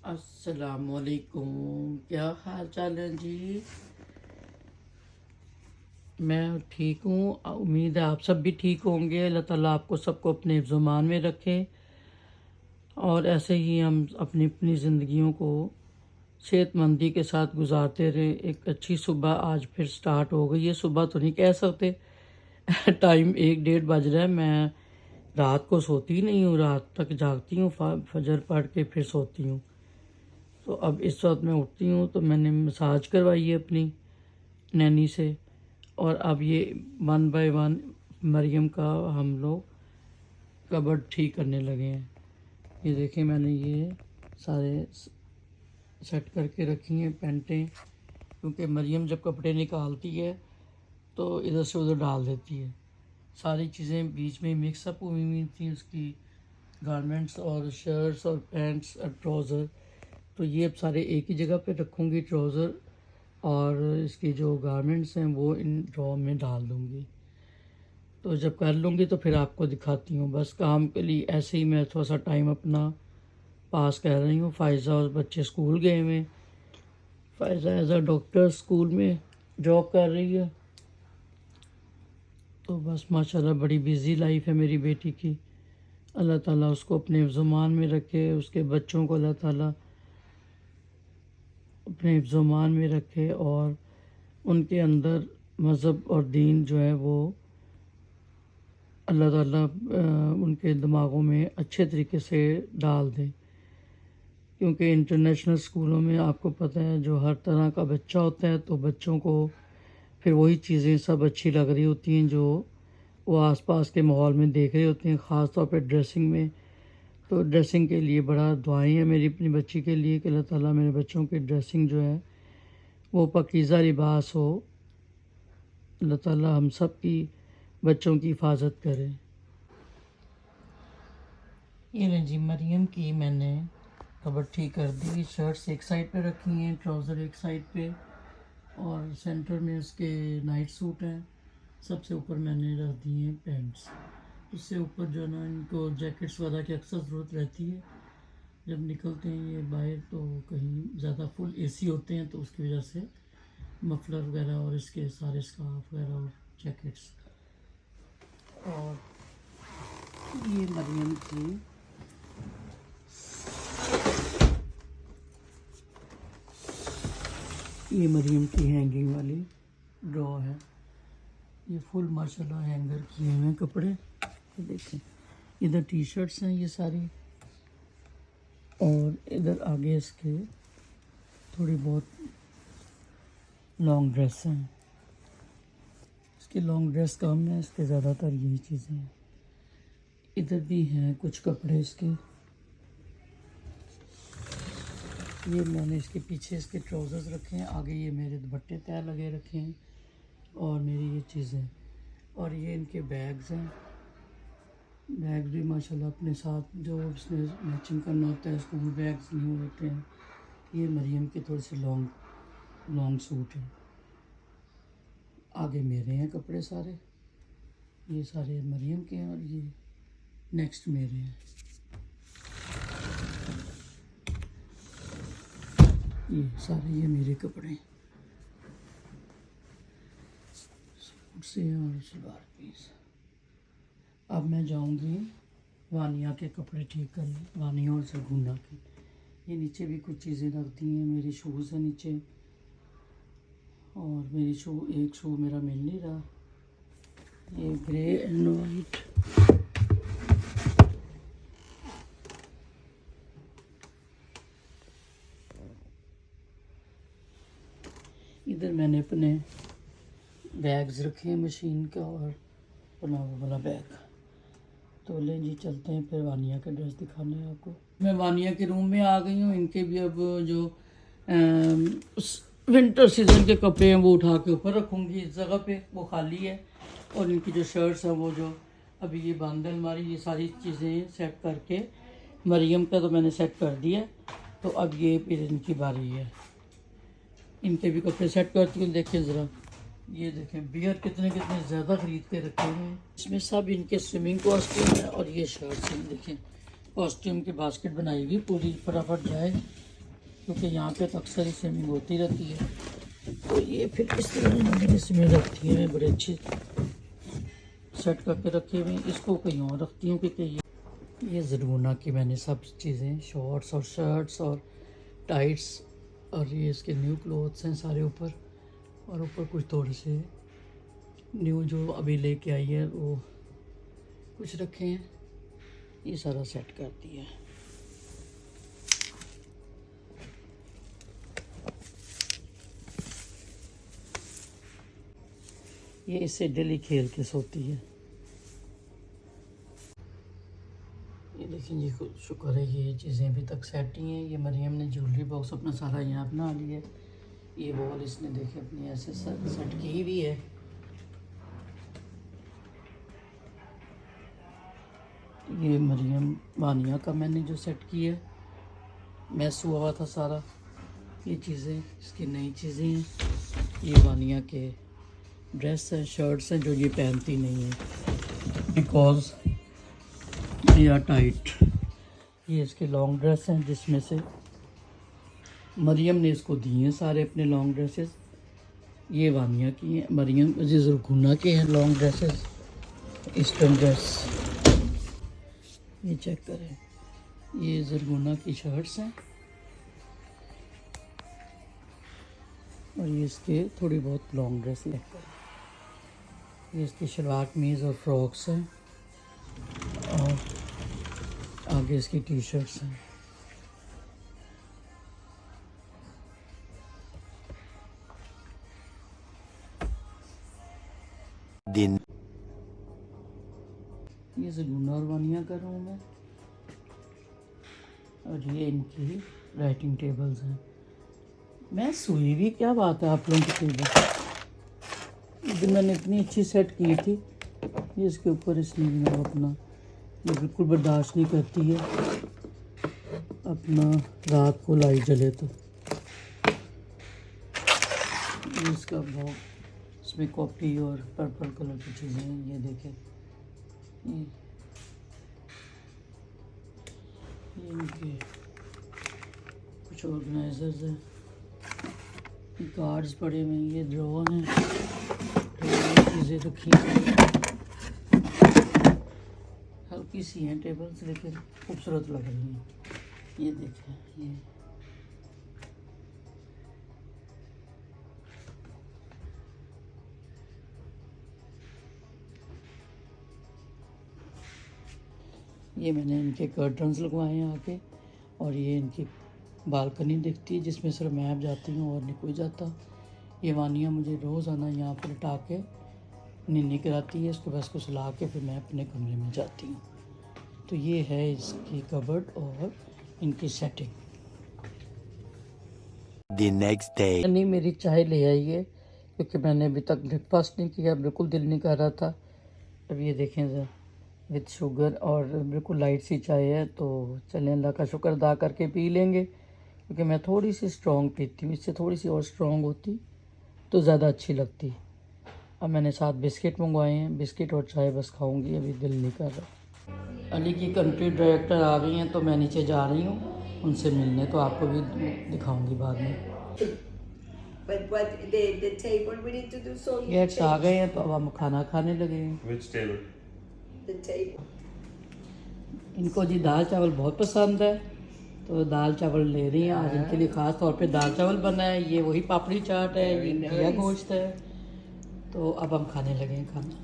अस्सलामुअलैकुम। क्या हाल चाल है जी? मैं ठीक हूँ। उम्मीद है आप सब भी ठीक होंगे। अल्लाह ताला आपको सबको अपने ज़ुमान में रखे और ऐसे ही हम अपनी अपनी ज़िंदगियों को सेहतमंदी के साथ गुजारते रहे। एक अच्छी सुबह आज फिर स्टार्ट हो गई है। सुबह तो नहीं कह सकते टाइम 1-1:30 बज रहा है। मैं रात को सोती नहीं हूँ, रात तक जागती हूँ, फजर पढ़ के फिर सोती हूँ। तो अब इस वक्त मैं उठती हूँ तो मैंने मसाज करवाई है अपनी नैनी से और अब ये 1 बाय 1 मरियम का हम लोग कबर्ड ठीक करने लगे हैं। ये देखें, मैंने ये सारे सेट करके रखी हैं पैंटें, क्योंकि मरियम जब कपड़े निकालती है तो इधर से उधर डाल देती है। सारी चीज़ें बीच में मिक्स अप हुई हुई थी, उसकी गारमेंट्स और शर्ट्स और पैंट्स और ट्राउज़र। तो ये अब सारे एक ही जगह पे रखूँगी, ट्राउज़र और इसकी जो गारमेंट्स हैं वो इन ड्रॉ में डाल दूँगी। तो जब कर लूँगी तो फिर आपको दिखाती हूँ। बस काम के लिए ऐसे ही मैं थोड़ा सा टाइम अपना पास कर रही हूँ। फ़ायज़ा और बच्चे स्कूल गए हुए। Faiza as a doctor school में जॉब कर रही है। तो बस माशाल्लाह बड़ी बिज़ी लाइफ है मेरी बेटी की। अल्लाह ताला उसको अपने ज़ुमान में रखे, उसके बच्चों को अल्लाह ताला अपने ज़ुमान में रखे और उनके अंदर मज़हब और दीन जो है वो अल्लाह ताला उनके दिमागों में अच्छे तरीके से डाल दे। क्योंकि इंटरनेशनल स्कूलों में आपको पता है जो हर तरह का बच्चा होता है, तो बच्चों को फिर वही चीज़ें सब अच्छी लग रही होती हैं जो वो आसपास के माहौल में देख रहे होते हैं, ख़ास तौर पे ड्रेसिंग में। तो ड्रेसिंग के लिए बड़ा दुआएं हैं मेरी अपनी बच्ची के लिए कि अल्लाह ताला मेरे बच्चों की ड्रेसिंग जो है वो पाकीज़ा लिबास हो। अल्लाह ताला हम सब की बच्चों की हिफाजत करे। ये लें जी, मरियम की मैंने कबर्ड ठीक कर दी। शर्ट्स एक साइड पे रखी हैं, ट्राउज़र एक साइड पे और सेंटर में उसके नाइट सूट हैं। सबसे ऊपर मैंने रख दिए हैं पैंट्स। उससे ऊपर जो है ना, इनको जैकेट्स वगैरह की अक्सर ज़रूरत रहती है जब निकलते हैं ये बाहर, तो कहीं ज़्यादा फुल एसी होते हैं तो उसकी वजह से मफलर वगैरह और इसके सारे स्कार्फ वगैरह और जैकेट्स। और ये मरियम की हैंगिंग वाली ड्रॉ है। ये फुल माशाल्लाह हैंगर किए हुए हैं कपड़े। ये देखें, इधर टी शर्ट्स हैं ये सारी और इधर आगे इसके थोड़ी बहुत लॉन्ग ड्रेस हैं। इसकी लॉन्ग ड्रेस कम है, इसके ज़्यादातर यही चीज़ें हैं। इधर भी हैं कुछ कपड़े इसके। ये मैंने इसके पीछे इसके ट्राउज़र्स रखे हैं, आगे ये मेरे दुपट्टे तय लगे रखे हैं और मेरी ये चीज़ें। और ये इनके बैग्स हैं। बैग भी माशाल्लाह अपने साथ जो इसमें मैचिंग करना होता है, स्कूल बैग्स नहीं होते हैं। ये मरियम के थोड़े से लॉन्ग सूट हैं। आगे मेरे हैं कपड़े सारे, ये सारे मरियम के हैं और ये नेक्स्ट मेरे हैं। ये सारे ये मेरे कपड़े हैं, सूट से और सलवार पीस। अब मैं जाऊंगी वानिया के कपड़े ठीक करने, वानिया और सरगुना के। ये नीचे भी कुछ चीज़ें रख दी हैं। मेरे शूज़ हैं नीचे और मेरी एक शू मेरा मिल नहीं रहा। ये ग्रे एंड वाइट। इधर मैंने अपने बैग्स रखे हैं मशीन का और अपना वो वाला बैग। तो लें जी, चलते हैं फिर वानिया का ड्रेस दिखाने हैं आपको। मैं वानिया के रूम में आ गई हूँ। इनके भी अब जो विंटर सीजन के कपड़े हैं वो उठा के ऊपर रखूँगी इस जगह पे, वो खाली है। और इनकी जो शर्ट्स हैं वो जो अभी ये बंद अलमारी, ये सारी चीज़ें सेट करके मरियम का तो मैंने सेट कर दिया। तो अब ये फिर इनकी बारी है। इनके भी कपड़े सेट करती हूँ। देखिए ज़रा, ये देखें बियर कितने ज़्यादा ख़रीद के रखे हुए हैं। इसमें सब इनके स्विमिंग कॉस्ट्यूम है और ये शर्ट्स हैं। देखें कॉस्ट्यूम की बास्केट बनाई हुई पूरी, फटाफट जाए क्योंकि यहाँ पे तो अक्सर ही स्विमिंग होती रहती है। तो ये फिर इस तरह मैंने इसमें रखती है, बड़े अच्छे सेट करके रखे हुए। इसको कहीं और रखती हूँ क्योंकि ये ज़रूरना की मैंने सब चीज़ें, शॉर्ट्स और शर्ट्स और टाइट्स और ये इसके न्यू क्लोथ्स हैं सारे ऊपर, और ऊपर कुछ थोड़े से न्यू जो अभी लेके आई है वो कुछ रखे हैं। ये सारा सेट कर दिया है। ये इससे डेली खेल के सोती है। ये देखिए जी, शुक्र है ये चीज़ें अभी तक सेट ही हैं। ये मरियम ने ज्वेलरी बॉक्स अपना सारा यहाँ बना लिया है। ये वॉल इसने देखे अपनी ऐसे सेट की हुई है। ये मरियम वानिया का मैंने जो सेट किया है, मैस हुआ हुआ था सारा। ये चीज़ें इसकी नई चीज़ें हैं। ये वानिया के ड्रेस हैं, शर्ट्स हैं जो ये पहनती नहीं है बिकॉज दे आर टाइट। ये इसके लॉन्ग ड्रेस हैं जिसमें से मरियम ने इसको दिए हैं सारे अपने लॉन्ग ड्रेसेस। ये वानिया की हैं, मरियम ज़रगुना के हैं लॉन्ग ड्रेसेस, ईस्टर्न ड्रेस। ये चेक करें, ये ज़रगुना की शर्ट्स हैं और ये इसके थोड़ी बहुत लॉन्ग ड्रेस लेकर। ये इसकी शलवार कमीज़ और फ्रॉक्स हैं और आगे इसकी टी शर्ट्स हैं। दिन ये ज़रूना और वानिया का रूम है और ये इनकी राइटिंग टेबल्स हैं। मैं सोई भी, क्या बात है आप लोगों की टेबल जो मैंने इतनी अच्छी सेट की थी, ये इसके ऊपर इसने जनाब अपना, ये बिल्कुल बर्दाश्त नहीं करती है अपना रात को लाइट जले तो। ये इसका बहुत, इसमें कॉपी और पर्पल कलर की चीज़ें हैं। ये देखें, ये इनके कुछ ऑर्गेनाइजर्स हैं, कार्ड्स पड़े हुए हैं, ये ड्रॉर हैं, चीज़ें रखी हैं। हल्की सी हैं टेबल्स लेकिन खूबसूरत लग रही हैं। ये देखें, ये मैंने इनके कर्टन्स लगवाए हैं आके, और ये इनकी बालकनी दिखती है जिसमें सिर्फ मैं जाती हूँ और नहीं कोई जाता। ये वानिया मुझे रोज़ आना यहाँ पर लिटा के नीनी कराती है, इसको बस को सुला के फिर मैं अपने कमरे में जाती हूँ। तो ये है इसकी कबर्ड और इनकी सेटिंग। The next day नहीं, मेरी चाय ले आई है क्योंकि मैंने अभी तक ब्रेकफास्ट नहीं किया, बिल्कुल दिल नहीं कर रहा था। अब ये देखें ज़रा, विथ शुगर और बिल्कुल लाइट सी चाय है। तो चलें अल्लाह का शुक्र अदा करके पी लेंगे, क्योंकि मैं थोड़ी सी स्ट्रॉन्ग पीती हूँ, इससे थोड़ी सी और स्ट्रॉन्ग होती तो ज़्यादा अच्छी लगती। अब मैंने साथ बिस्किट मंगवाए हैं, बिस्किट और चाय बस खाऊंगी, अभी दिल नहीं कर रहा। अली की कंट्री डायरेक्टर आ गई हैं तो मैं नीचे जा रही हूँ उनसे मिलने, तो आपको भी दिखाऊंगी बाद में। गेट्स आ गए हैं तो अब हम खाना खाने लगे हैं। इनको जी दाल चावल बहुत पसंद है तो दाल चावल ले रही हैं आज। इनके लिए ख़ास तौर पे दाल चावल बना है। ये वही पापड़ी चाट है, ये घिया गोश्त है। तो अब हम खाने लगे हैं खाना।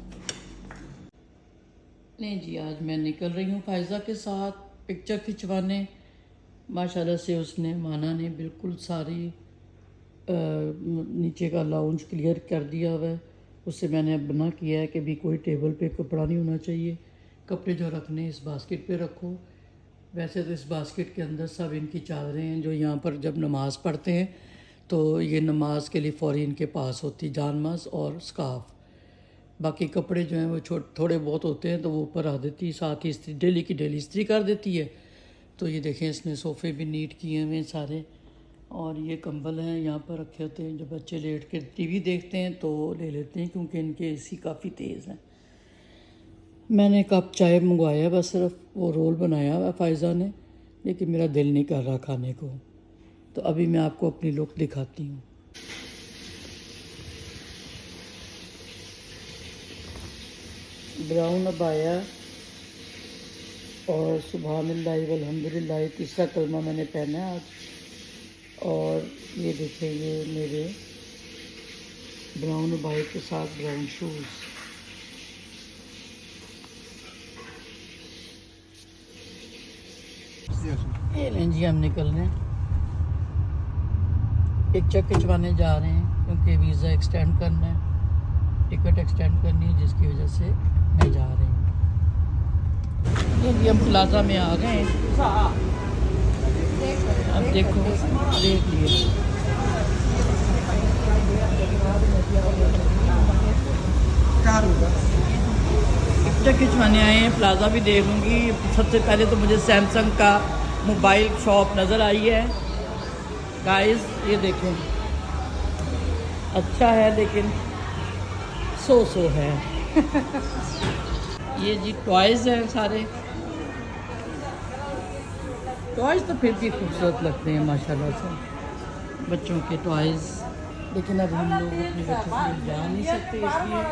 नहीं जी, आज मैं निकल रही हूँ फायज़ा के साथ पिक्चर खिंचवाने। माशाल्लाह से उसने, माना ने बिल्कुल सारी नीचे का लाउंज क्लियर कर दिया हुआ है। उससे मैंने अब मना किया है कि भी कोई टेबल पे कपड़ा नहीं होना चाहिए, कपड़े जो रखने इस बास्केट पे रखो। वैसे तो इस बास्केट के अंदर सब इनकी चादरें हैं जो यहाँ पर जब नमाज़ पढ़ते हैं तो ये नमाज के लिए फ़ौरी इनके पास होती, जानमाज और स्काफ। बाकी कपड़े जो हैं वो थोड़े बहुत होते हैं तो वो ऊपर रख देती, साथ ही इस्त्री डेली की डेली इस्त्री कर देती है। तो ये देखें, इसने सोफ़े भी नीट किए हुए हैं सारे, और ये कंबल हैं यहाँ पर रखे होते हैं। जो बच्चे लेट के टीवी देखते हैं तो ले लेते हैं क्योंकि इनके एसी काफ़ी तेज़ हैं। मैंने कप चाय मंगवाया, बस सिर्फ वो रोल बनाया हुआ फ़ायज़ा ने, लेकिन मेरा दिल नहीं कर रहा खाने को। तो तो अभी मैं आपको अपनी लुक दिखाती हूँ। ब्राउन अबाया और सुभानिल्लाह वल्हम्दुलिल्लाह तीसरा कलमा मैंने पहना है आज। और ये देखिए, ये मेरे ब्राउन अबाया के साथ ब्राउन शूज़। ये लें जी, हम निकल रहे हैं, एक चेक खिंचवाने जा रहे हैं क्योंकि वीज़ा एक्सटेंड करना है, टिकट एक्सटेंड करनी है, जिसकी वजह से मैं जा रही हूँ। ये भी हम प्लाजा में आ गए हैं। अब देखो, देख लिए पिक्चर खिंचवाने आए हैं, प्लाजा भी देख लूँगी। सबसे पहले तो मुझे सैमसंग का मोबाइल शॉप नज़र आई है गाइस, ये देखें, अच्छा है लेकिन सो है। ये जी टॉयज़ हैं सारे, टॉयज़ तो फिर भी खूबसूरत लगते हैं माशाल्लाह से, बच्चों के टॉयज़। लेकिन अब हम लोग अपने बच्चों को जा नहीं सकते, इसलिए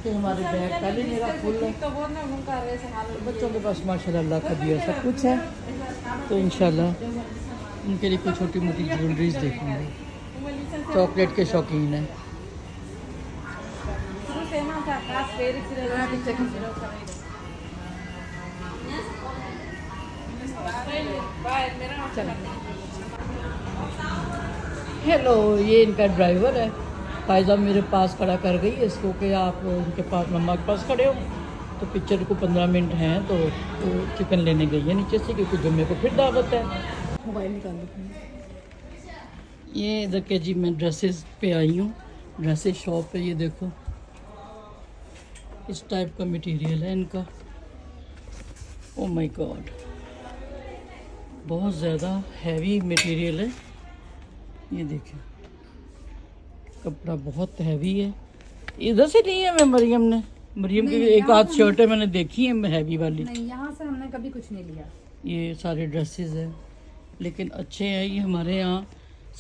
कि हमारे बैग पहले मेरा फुल है। तो बच्चों के पास माशाल्लाह अल्लाह का दिया सब कुछ है, तो इंशाल्लाह उनके लिए कुछ छोटी मोटी ज्वेलरीज देखेंगे। चॉकलेट के शौकीन हैं। हेलो, ये इनका ड्राइवर है। फायजा मेरे पास खड़ा कर गई है इसको कि आप उनके पास, मम्मा के पास खड़े हो। तो पिक्चर को 15 मिनट हैं, तो वो चिकन लेने गई है नीचे से, क्योंकि जुम्मे को फिर दावत है। मोबाइल निकाल दो। ये इधर के जी मैं ड्रेसेस पे आई हूँ, ड्रेसेस शॉप पे। ये देखो, इस टाइप का मटेरियल है इनका। ओ माय गॉड, बहुत ज़्यादा हैवी मटेरियल है। ये देखिए, कपड़ा बहुत हैवी है। इधर से नहीं है, मैं मरियम की एक आध शर्टें मैंने देखी हैं हैवी वाली। नहीं, यहाँ से हमने कभी कुछ नहीं लिया। ये सारे ड्रेसेस हैं, लेकिन अच्छे हैं। ये हमारे यहाँ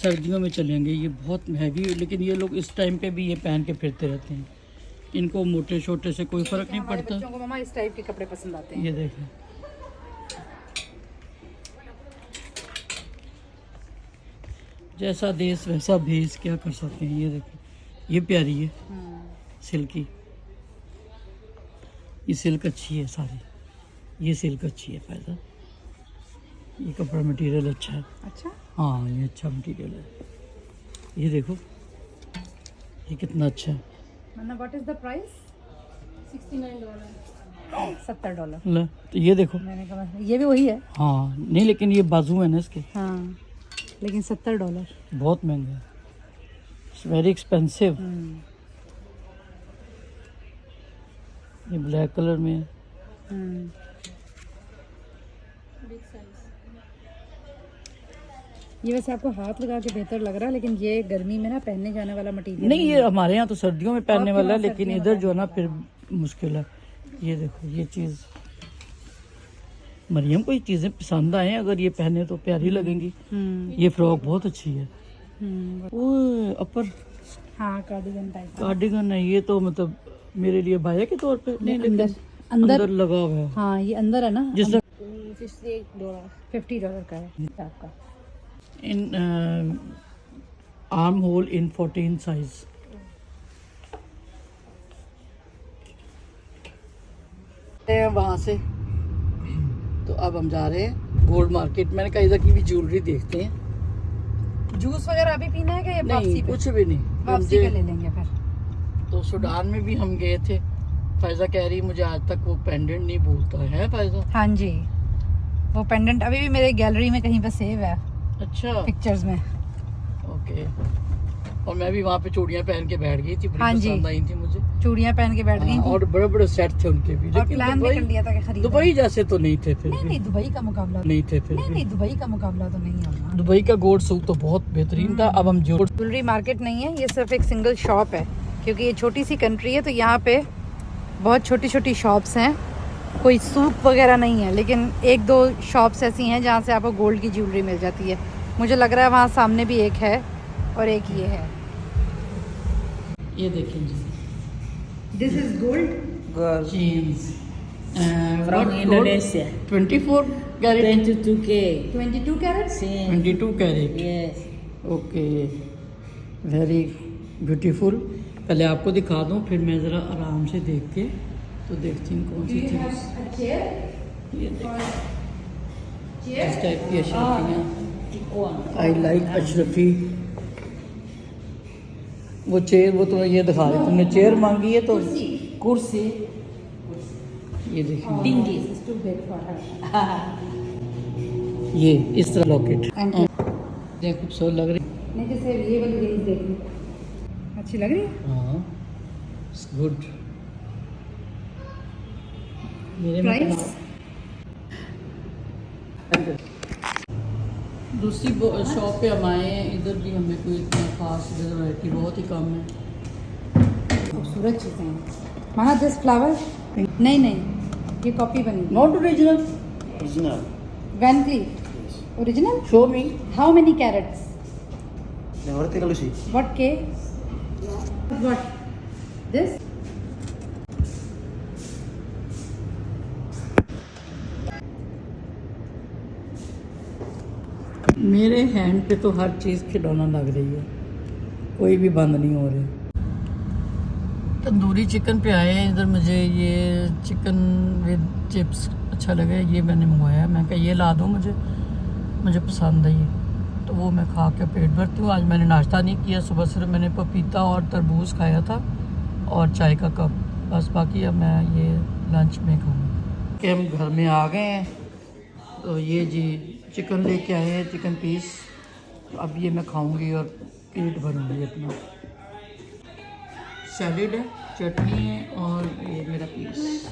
सर्दियों में चलेंगे। ये बहुत हैवी है, लेकिन ये लोग इस टाइम पे भी ये पहन के फिरते रहते हैं। इनको मोटे छोटे से कोई फ़र्क नहीं पड़ता। बच्चों को मम्मा इस टाइप के कपड़े पसंद आते हैं। ये देखें, जैसा देश वैसा भेस, क्या कर सकते हैं। ये देखें, ये प्यारी है, सिल्की। ये सिल्क अच्छी है सारी, ये सिल्क अच्छी है फायदा। ये कपड़ा मटेरियल अच्छा है। अच्छा, हाँ, ये अच्छा मटेरियल है। ये देखो, ये कितना अच्छा है। What is the price? $69। $70। ले, तो ये देखो, मैंने कहा ये भी वही है। हाँ नहीं, लेकिन ये बाजू है ना इसके। हाँ, लेकिन $70 बहुत महंगा है, इट्स वेरी एक्सपेंसिव। ये ब्लैक कलर में है। ये वैसे आपको हाथ लगा के बेहतर लग रहा है, लेकिन ये गर्मी में ना पहनने जाने वाला मटेरियल नहीं, ये हमारे यहाँ तो सर्दियों में पहनने वाला है, लेकिन इधर जो है ना फिर मुश्किल है। ये देखो, ये चीज़ मरियम को ये चीज़ें पसंद आए, अगर ये पहने तो प्यारी लगेंगी। ये फ्रॉक बहुत अच्छी है। वो अपर, हाँ, कार्डिगन टाइप कार्डिगन है। ये तो मतलब मेरे लिए भाया के तौर पे नहीं, अंदर लगा हुआ है। हाँ, ये अंदर है ना, जिस $50 का है आपका। इन आर्म होल इन 14 साइज। वहाँ से तो अब हम जा रहे हैं गोल्ड मार्केट। मैंने कहा इधर की भी ज्वेलरी देखते हैं। जूस वगैरह अभी पीना है क्या? ये वापसी नहीं, पे? कुछ भी नहीं, वापसी पे ले लेंगे फिर। तो सूडान में भी हम गए थे। फायजा कह रही मुझे आज तक वो पेंडेंट नहीं भूलता है फायजा। हाँ जी, वो पेंडेंट अभी भी मेरे गैलरी में कहीं पे सेव है। अच्छा, पिक्चर्स में। ओके। और मैं भी वहाँ पे चूड़ियाँ पहन के बैठ गई थी, बड़ी हाँ जी, पसंद आई थी मुझे। चूड़ियाँ पहन के बैठ गई थी। और बड़े बड़े सेट थे उनके भी, और लेकिन प्लान भी कर लिया था कि खरीदना। दुबई जैसे तो नहीं थे फिर भी। नहीं, दुबई का मुकाबला नहीं थे फिर भी। नहीं, दुबई का मुकाबला तो नहीं होगा। दुबई का गोल्ड सूट तो बहुत बेहतरीन था। अब हम ज्वेलरी मार्केट नहीं है, ये सिर्फ एक सिंगल शॉप है, क्योंकि ये छोटी सी कंट्री है, तो यहाँ पे बहुत छोटी छोटी शॉप्स हैं। कोई सूक वगैरह नहीं है, लेकिन एक दो शॉप्स ऐसी हैं जहाँ से आपको गोल्ड की ज्वेलरी मिल जाती है। मुझे लग रहा है वहाँ सामने भी एक है और एक ये है। ये देखें जी, this is gold. Gold chains from Indonesia. 24 carat, 22K. 22 carats. Sim. 22 carat. Yes. Okay, very beautiful. पहले आपको दिखा दूं, फिर मैं ज़रा आराम से देख के तो देखती हूँ कौन सी चीज़। ये देखिए, इस टाइप की अशरफियाँ। I like Ashrafi. वो चेयर, वो तुम्हें ये दिखा रही, तुमने चेयर मांगी है तो Kursi. ये देखिए, Tinggi. ये इस तरह लॉकेट And- देख, खूबसूरत लग रही। नहीं, जैसे ये वाली रिंग्स देखो, अच्छी लग रही है। हाँ, इट्स गुड। मेरे में प्राइस? दूसरी शॉप पे हम आए हैं, इधर भी हमें कोई इतना खास वैरायटी बहुत ही कम है। खूबसूरत चीज़ें हैं। महा दिस फ्लावर नहीं नहीं, ये कॉपी बनी। Not original. Original. Van Cleef original. Show me. How many carats? Yang ngerti kalau sih? What K? What? This? मेरे हैंड पे तो हर चीज़ खिलौना लग रही है, कोई भी बंद नहीं हो रही। तंदूरी चिकन पे आए हैं इधर। मुझे ये चिकन विद चिप्स अच्छा लगा, ये मैंने मंगवाया। मैं कहा ये ला दो मुझे पसंद है ये, तो वो मैं खा के पेट भरती हूँ। आज मैंने नाश्ता नहीं किया, सुबह सिर्फ मैंने पपीता और तरबूज खाया था और चाय का कप, बस। बाकी अब मैं ये लंच में खाऊँ। कि हम घर में आ गए हैं, तो ये जी चिकन लेके आए हैं, चिकन पीस। अब ये मैं खाऊंगी और पेट भरूंगी अपना। सैलेड है, चटनी है और ये मेरा पीस।